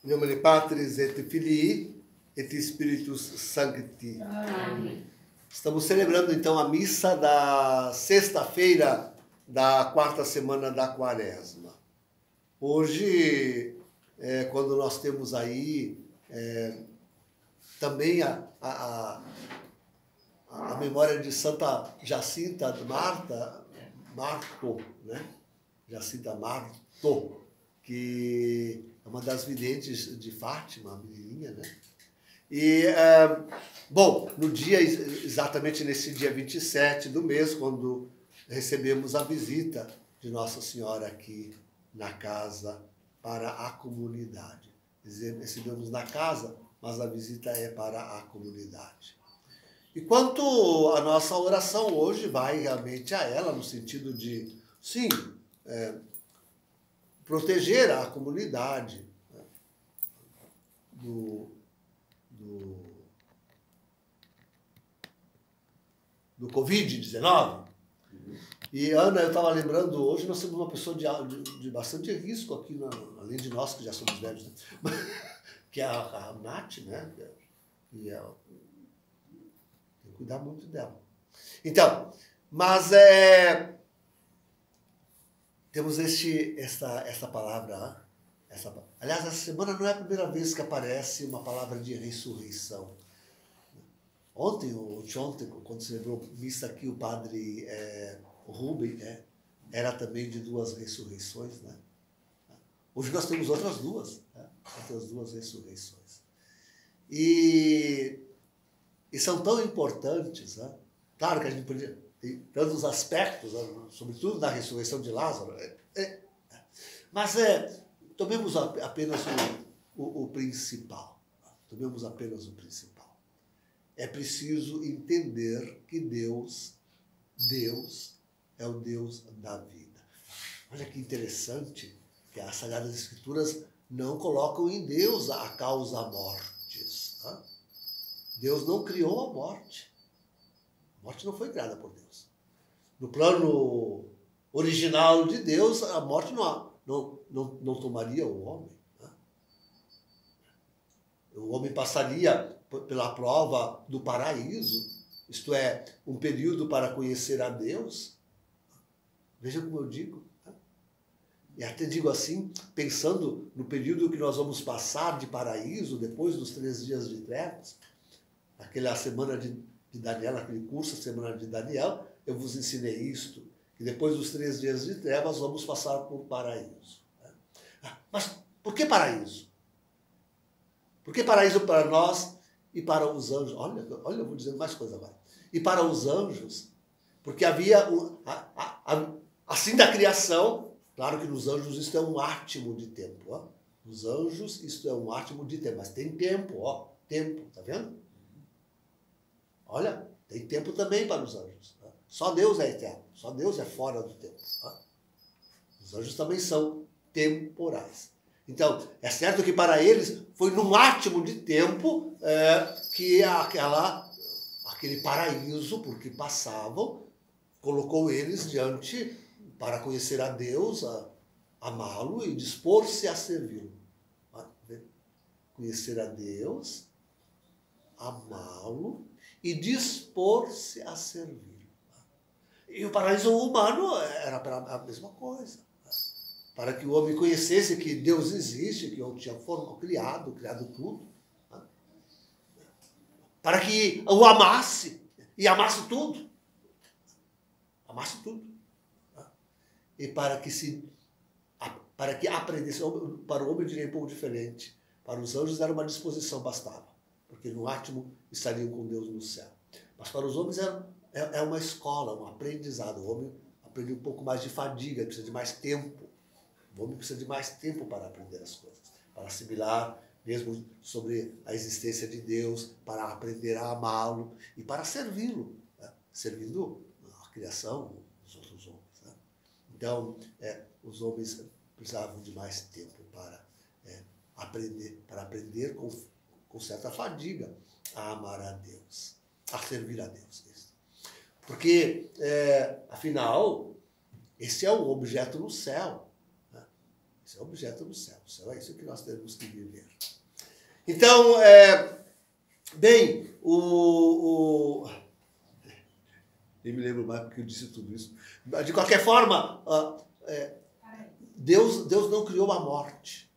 In nomine Patris et Filii et Spiritus Sancti. Amém. Estamos celebrando então a missa da sexta-feira da quarta semana da Quaresma. Hoje, quando nós temos aí também a memória de Santa Jacinta Marto, né? Jacinta Marto, que é uma das videntes de Fátima, a menininha, né? E, bom, no dia, exatamente nesse dia 27 do mês, quando recebemos a visita de Nossa Senhora aqui na casa para a comunidade. Recebemos na casa, mas a visita é para a comunidade. E quanto a nossa oração hoje vai realmente a ela, no sentido de, sim, proteger a comunidade, né, do Covid-19. E, Ana, eu estava lembrando, hoje nós temos uma pessoa de bastante risco aqui, além de nós, que já somos velhos, né? Que é a Nath, né? E tem que cuidar muito dela. Então, mas temos essa palavra. Aliás, essa semana não é a primeira vez que aparece uma palavra de ressurreição. Ontem, ou ontem, quando celebrou missa aqui, o padre Rubem era também de duas ressurreições, né? Hoje nós temos outras duas, né? Outras duas ressurreições. E são tão importantes, né? Claro que a gente podia ter tantos aspectos, né? Sobretudo da ressurreição de Lázaro, mas tomemos apenas o principal. Tomemos apenas o principal. É preciso entender que Deus é o Deus da vida. Olha que interessante que as Sagradas Escrituras não colocam em Deus a causa mortis. Né? Deus não criou a morte. A morte não foi criada por Deus. No plano original de Deus, a morte não tomaria o homem. Né? O homem passaria pela prova do paraíso, isto é, um período para conhecer a Deus. Veja como eu digo. Né? E até digo assim, pensando no período que nós vamos passar de paraíso, depois dos 3 dias de trevas, aquela semana de Daniel, aquele curso, a semana de Daniel, eu vos ensinei isto, que depois dos 3 dias de trevas vamos passar por paraíso. Né? Mas por que paraíso? Por que paraíso para nós e para os anjos? Olha, eu vou dizendo mais coisa agora. E para os anjos, porque havia, assim da criação, claro que nos anjos isso é um átimo de tempo. Ó. Nos anjos isso é um átimo de tempo, mas tem tempo, ó, tempo, tá vendo? Olha, tem tempo também para os anjos. Ó. Só Deus é eterno, só Deus é fora do tempo. Ó. Os anjos também são temporais. Então, é certo que para eles foi num átimo de tempo que aquele paraíso por que passavam colocou eles diante para conhecer a Deus, amá-lo e dispor-se a servi-lo. Conhecer a Deus, amá-lo e dispor-se a servi-lo. E o paraíso humano era a mesma coisa. Para que o homem conhecesse que Deus existe, que eu tinha criado tudo. Né? Para que o amasse, e amasse tudo. Amasse tudo. Né? E para que aprendesse, para o homem eu diria um pouco diferente. Para os anjos era uma disposição, bastava. Porque no átimo estariam com Deus no céu. Mas para os homens é uma escola, um aprendizado. O homem aprende um pouco mais de fadiga, precisa de mais tempo. O homem precisa de mais tempo para aprender as coisas, para assimilar mesmo sobre a existência de Deus, para aprender a amá-lo e para servi-lo, né? Servindo a criação dos outros homens. Né? Então, os homens precisavam de mais tempo para aprender com certa fadiga a amar a Deus, a servir a Deus. Porque, afinal, esse é um objeto no céu. Isso é objeto no céu. O céu é isso que nós temos que viver. Então, bem, nem me lembro mais porque eu disse tudo isso. De qualquer forma, Deus não criou a morte.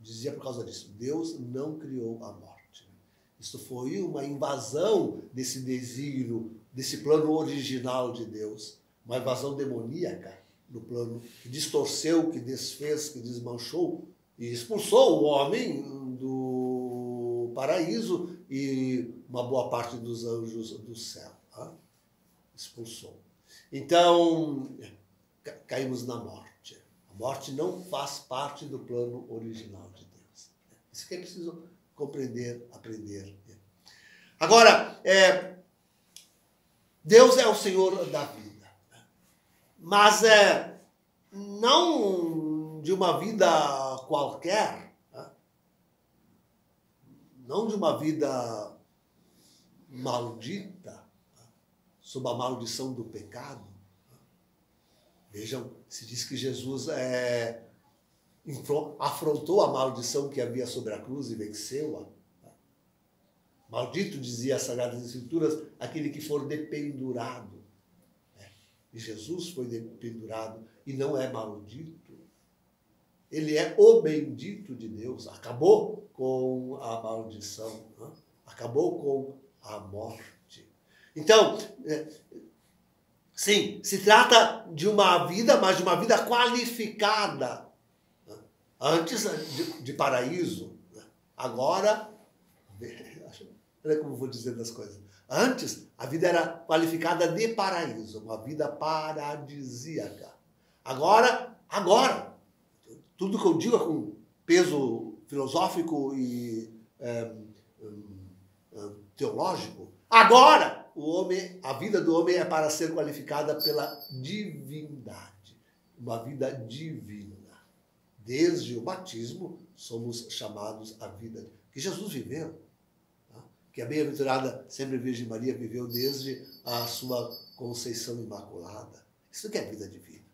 Dizia por causa disso. Deus não criou a morte. Isso foi uma invasão desse desígnio, desse plano original de Deus. Uma invasão demoníaca no plano que distorceu, que desfez, que desmanchou e expulsou o homem do paraíso e uma boa parte dos anjos do céu. Expulsou. Então, caímos na morte. A morte não faz parte do plano original de Deus. Isso que é preciso compreender, aprender. Agora, Deus é o Senhor da vida. Mas não de uma vida qualquer, não de uma vida maldita, sob a maldição do pecado. Vejam, se diz que Jesus afrontou a maldição que havia sobre a cruz e venceu-a. Maldito, dizia as Sagradas Escrituras, aquele que for dependurado. E Jesus foi dependurado e não é maldito. Ele é o bendito de Deus. Acabou com a maldição. Acabou com a morte. Então, sim, se trata de uma vida, mas de uma vida qualificada. Antes de paraíso. Agora, olha como eu vou dizendo as coisas. Antes, a vida era qualificada de paraíso, uma vida paradisíaca. Agora, tudo que eu digo é com peso filosófico e teológico. Agora, a vida do homem é para ser qualificada pela divindade, uma vida divina. Desde o batismo, somos chamados à vida que Jesus viveu. Que a bem-aventurada sempre Virgem Maria viveu desde a sua conceição imaculada. Isso que é vida divina.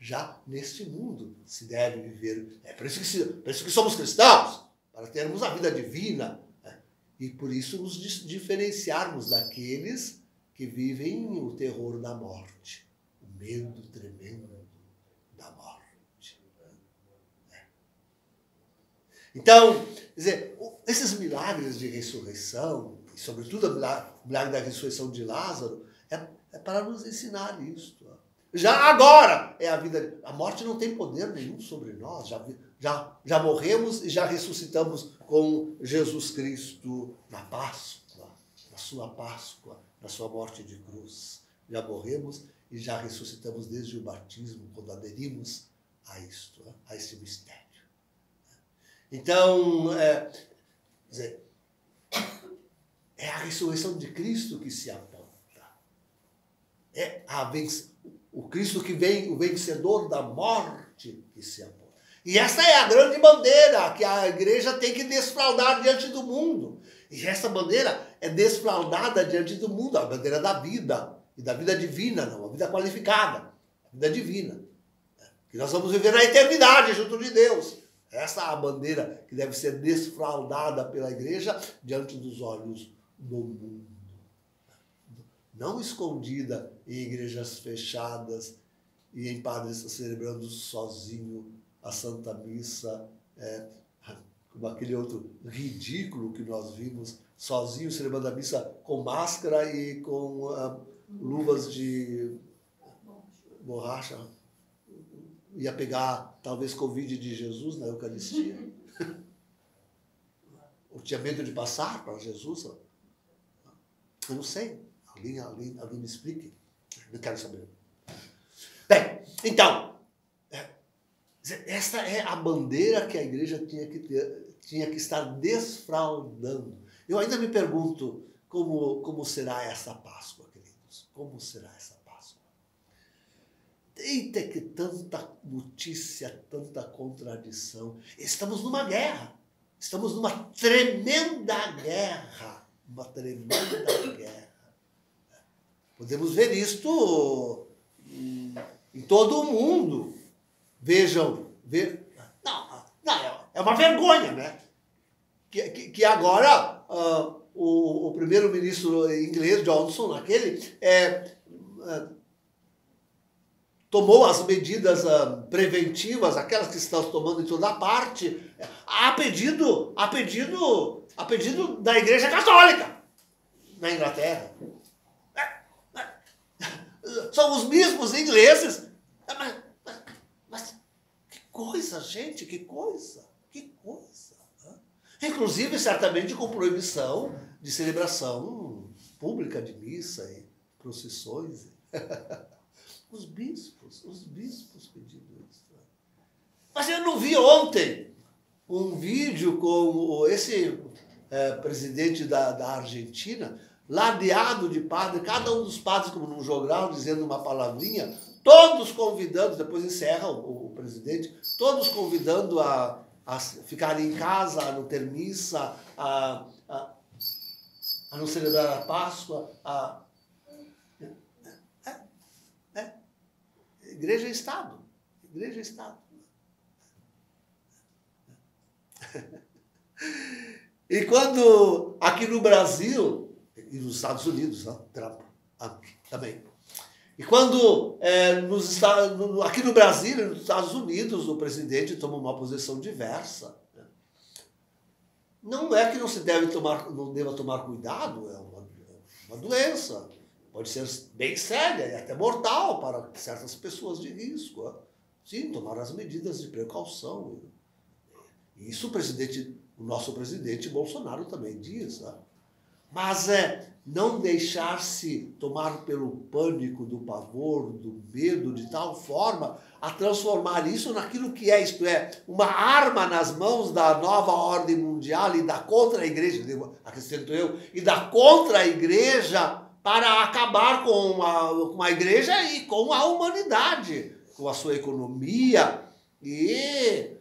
Já neste mundo se deve viver. É por isso que somos cristãos, para termos a vida divina. E por isso nos diferenciarmos daqueles que vivem o terror da morte, o medo tremendo da morte. Então, quer dizer, esses milagres de ressurreição, e sobretudo o milagre da ressurreição de Lázaro, é para nos ensinar isto. Já agora é a vida. A morte não tem poder nenhum sobre nós. Já morremos e já ressuscitamos com Jesus Cristo na Páscoa, na sua morte de cruz. Já morremos e já ressuscitamos desde o batismo, quando aderimos a isto, a esse mistério. Então, é a ressurreição de Cristo que se aponta. É o Cristo que vem, o vencedor da morte que se aponta. E essa é a grande bandeira que a igreja tem que desfraldar diante do mundo. E essa bandeira é desfraldada diante do mundo, a bandeira da vida, e da vida divina, não, a vida qualificada, a vida divina. Que nós vamos viver na eternidade junto de Deus. Essa é a bandeira que deve ser desfraldada pela igreja diante dos olhos do mundo. Não escondida em igrejas fechadas e em padres celebrando sozinho a Santa Missa, como aquele outro ridículo que nós vimos, sozinho celebrando a missa com máscara e com luvas de borracha. Ia pegar, talvez, Covid de Jesus na Eucaristia. Ou tinha medo de passar para Jesus? Eu não sei. Alguém me explique. Não quero saber. Bem, então, esta é a bandeira que a igreja tinha que estar desfraldando. Eu ainda me pergunto como será essa Páscoa, queridos. Como será essa Páscoa? Eita, que tanta notícia, tanta contradição. Estamos numa guerra. Estamos numa tremenda guerra. Uma tremenda guerra. Podemos ver isto em todo o mundo. Vejam Não, é uma vergonha, né? Que agora o primeiro-ministro inglês, Johnson, tomou as medidas preventivas, aquelas que estão tomando em toda parte, a pedido da Igreja Católica na Inglaterra. São os mesmos ingleses. Mas que coisa, gente, que coisa. Inclusive, certamente, com proibição de celebração pública de missa e procissões. Os bispos pedindo isso. Mas eu não vi ontem um vídeo com esse presidente da Argentina, ladeado de padre, cada um dos padres, como num jogral, dizendo uma palavrinha, todos convidando, depois encerra o presidente, todos convidando a ficarem em casa, a não ter missa, a não celebrar a Páscoa, Igreja e Estado. Igreja e Estado. E quando aqui no Brasil, e nos Estados Unidos, Trump também. E quando aqui no Brasil e nos Estados Unidos o presidente toma uma posição diversa, né? Não é que não deva tomar cuidado, é uma doença. Pode ser bem séria e até mortal para certas pessoas de risco. Né? Sim, tomar as medidas de precaução. E isso o nosso presidente Bolsonaro também diz. Né? Mas não deixar-se tomar pelo pânico, do pavor, do medo, de tal forma a transformar isso naquilo que é, isto é, uma arma nas mãos da nova ordem mundial e da contra-igreja, acrescento eu, e da contra-igreja para acabar com a igreja e com a humanidade, com a sua economia e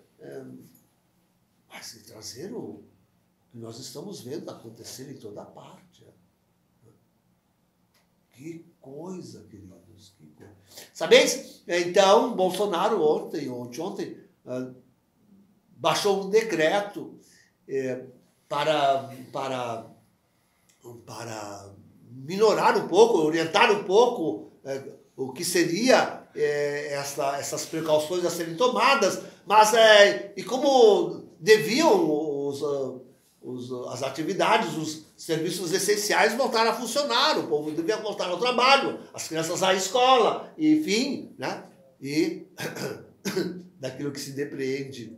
trazer o que nós estamos vendo acontecer em toda parte. Que coisa, queridos, que coisa. Sabeis? Então, Bolsonaro ontem, baixou um decreto para minorar um pouco, orientar um pouco o que seria essas precauções a serem tomadas, mas e como deviam as atividades, os serviços essenciais voltar a funcionar, o povo devia voltar ao trabalho, as crianças à escola, enfim, né? E daquilo que se depreende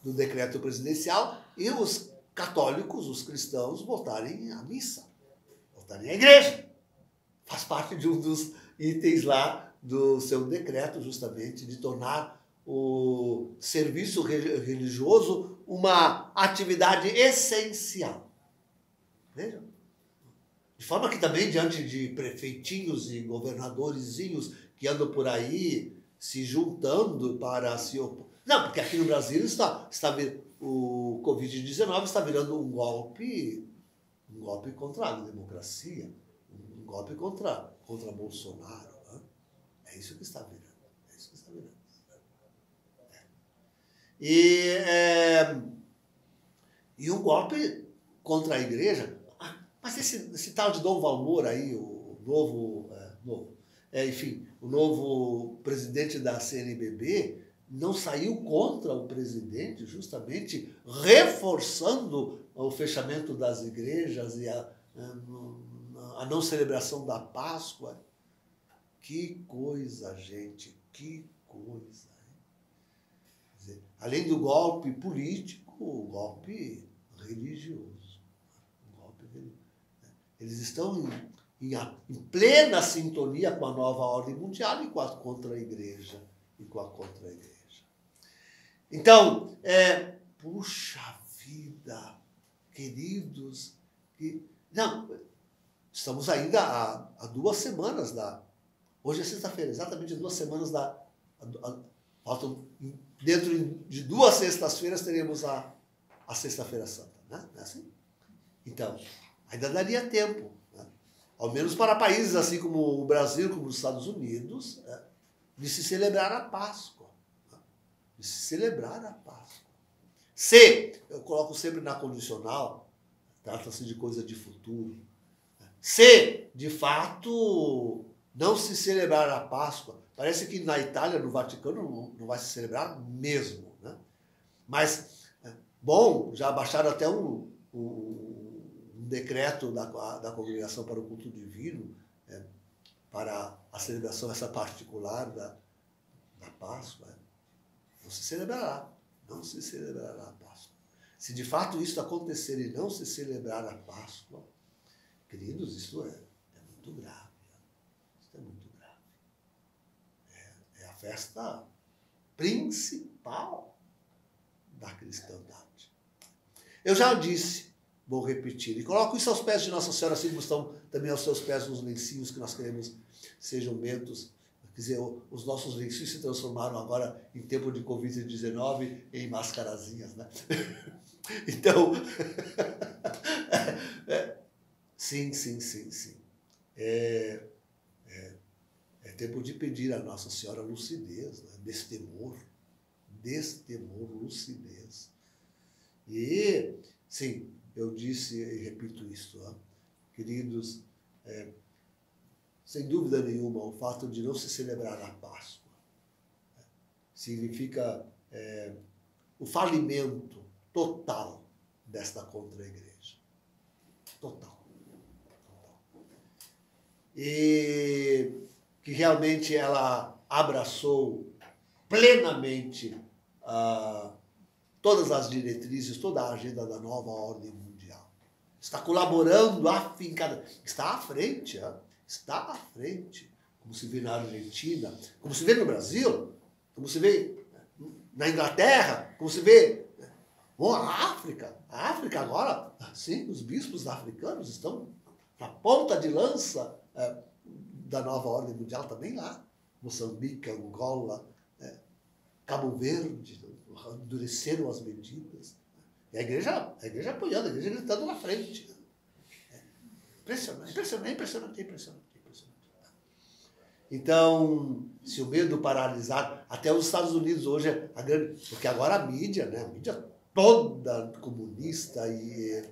do decreto presidencial, e os católicos, os cristãos, voltarem à missa, voltarem à igreja. Faz parte de um dos itens lá do seu decreto, justamente, de tornar o serviço religioso uma atividade essencial. Vejam. De forma que também, diante de prefeitinhos e governadorzinhos que andam por aí se juntando para se opor. Não, porque aqui no Brasil o Covid-19 está virando um golpe contra a democracia, um golpe contra Bolsonaro. Né? É isso que está virando. E um golpe contra a igreja. Mas esse tal de Dom Valmor aí, o novo presidente da CNBB, não saiu contra o presidente, justamente reforçando o fechamento das igrejas e a não celebração da Páscoa. Que coisa, gente, que coisa. Além do golpe político, o golpe religioso. Eles estão em plena sintonia com a nova ordem mundial e com a contra-igreja. Então, puxa vida, queridos, estamos ainda há 2 semanas hoje é sexta-feira, exatamente 2 semanas faltam. Dentro de 2 sextas-feiras teremos a Sexta-feira Santa, né? Não é assim? Então, ainda daria tempo, né? Ao menos para países assim como o Brasil, como os Estados Unidos, de se celebrar a Páscoa. Né? de se celebrar a Páscoa. Se, eu coloco sempre na condicional, trata-se de coisa de futuro. Se, de fato, não se celebrar a Páscoa, parece que na Itália, no Vaticano, não vai se celebrar mesmo, né? Mas, bom, já baixaram até um decreto da Congregação para o Culto Divino, para a celebração essa particular da Páscoa. Não se celebrará, não se celebrará a Páscoa. Se de fato isso acontecer e não se celebrar a Páscoa, queridos, isso é muito grave. Isso é muito grave. É a festa principal da cristandade. Eu já disse, vou repetir, e coloco isso aos pés de Nossa Senhora, assim como estão também aos seus pés os lencinhos que nós queremos sejam bentos. Quer dizer, os nossos lençóis se transformaram agora, em tempo de Covid-19, em mascarazinhas, né? Então, sim. É tempo de pedir a Nossa Senhora lucidez, né? Destemor, lucidez. E, sim, eu disse e repito isso, né? Queridos, sem dúvida nenhuma, o fato de não se celebrar a Páscoa significa o falimento total desta contra-igreja. Total. E que realmente ela abraçou plenamente todas as diretrizes, toda a agenda da nova ordem mundial. Está colaborando afincada, está à frente, está à frente, como se vê na Argentina, como se vê no Brasil, como se vê na Inglaterra, como se vê a África. A África agora, sim, os bispos africanos estão na ponta de lança da nova ordem mundial também lá. Moçambique, Angola, Cabo Verde, endureceram as medidas. E a igreja apoiando, a igreja gritando na frente. Impressionante. Então, se o medo paralisar, até os Estados Unidos hoje é a grande. Porque agora a mídia, né? A mídia toda comunista e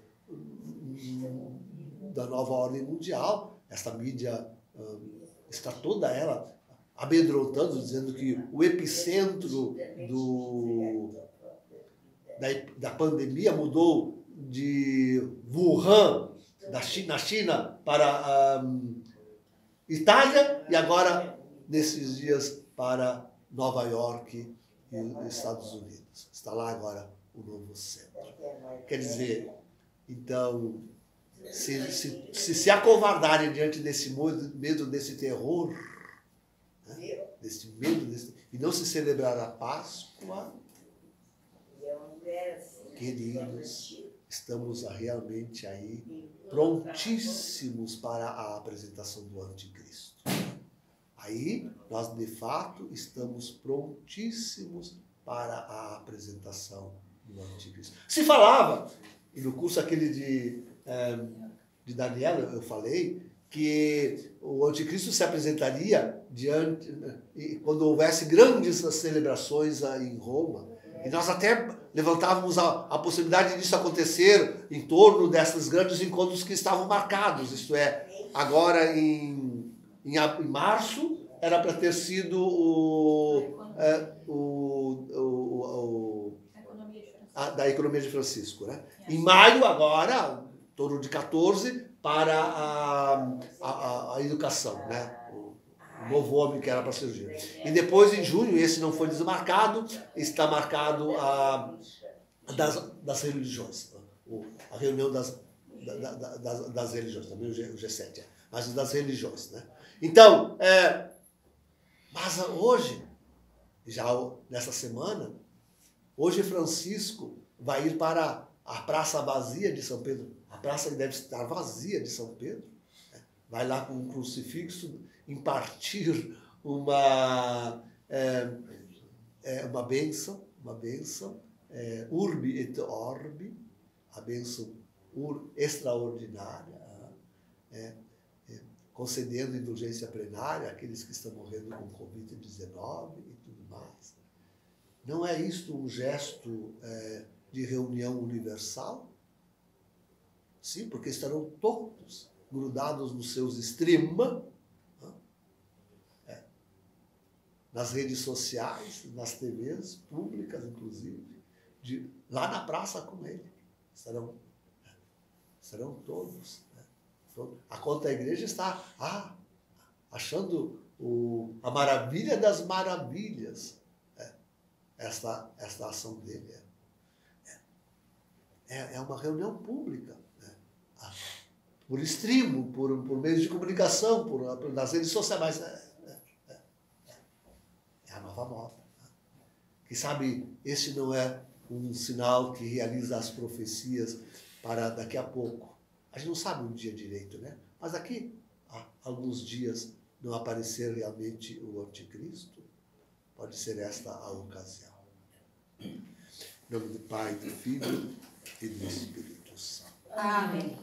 da nova ordem mundial, essa mídia está toda ela amedrontando, dizendo que o epicentro da pandemia mudou de Wuhan, na China, para Itália e agora, nesses dias, para Nova York e Estados Unidos. Está lá agora o novo centro. Quer dizer, então, se acovardarem diante desse medo, desse terror, né? Desse medo, e não se celebrar a Páscoa, queridos, estamos realmente aí prontíssimos para a apresentação do Anticristo. Aí, nós, de fato, estamos prontíssimos para a apresentação do Anticristo. Se falava, e no curso aquele de Daniel, eu falei, que o Anticristo se apresentaria quando houvesse grandes celebrações em Roma. E nós até levantávamos a possibilidade disso acontecer em torno desses grandes encontros que estavam marcados. Isto é, agora em março era para ter sido da economia de Francisco, né? Em maio, agora, em torno de 14, para a educação, né? O novo homem que era para cirurgia. E depois, em junho, esse não foi desmarcado, está marcado das religiões. A reunião das religiões, também o G7, mas das religiões, né? Então, mas hoje, já nessa semana, hoje Francisco vai ir para a praça vazia de São Pedro. A praça deve estar vazia de São Pedro. Vai lá com um crucifixo impartir uma bênção, urbi et orbi, a bênção extraordinária, concedendo indulgência plenária àqueles que estão morrendo com Covid-19 e tudo mais. Não é isto um gesto de reunião universal? Sim, porque estarão todos grudados nos seus streams, nas redes sociais, nas TVs públicas, inclusive, lá na praça com ele. Serão todos. Né? A conta da igreja está achando a maravilha das maravilhas. Esta ação dele. É uma reunião pública. Né? Por stream, por meios de comunicação, nas redes sociais. Mas é a nova moda. Quem sabe esse não é um sinal que realiza as profecias para daqui a pouco. A gente não sabe um dia direito, né? Mas daqui a alguns dias não aparecer realmente o anticristo, pode ser esta a ocasião. Em nome do Pai, do Filho e do Espírito Santo. Amém.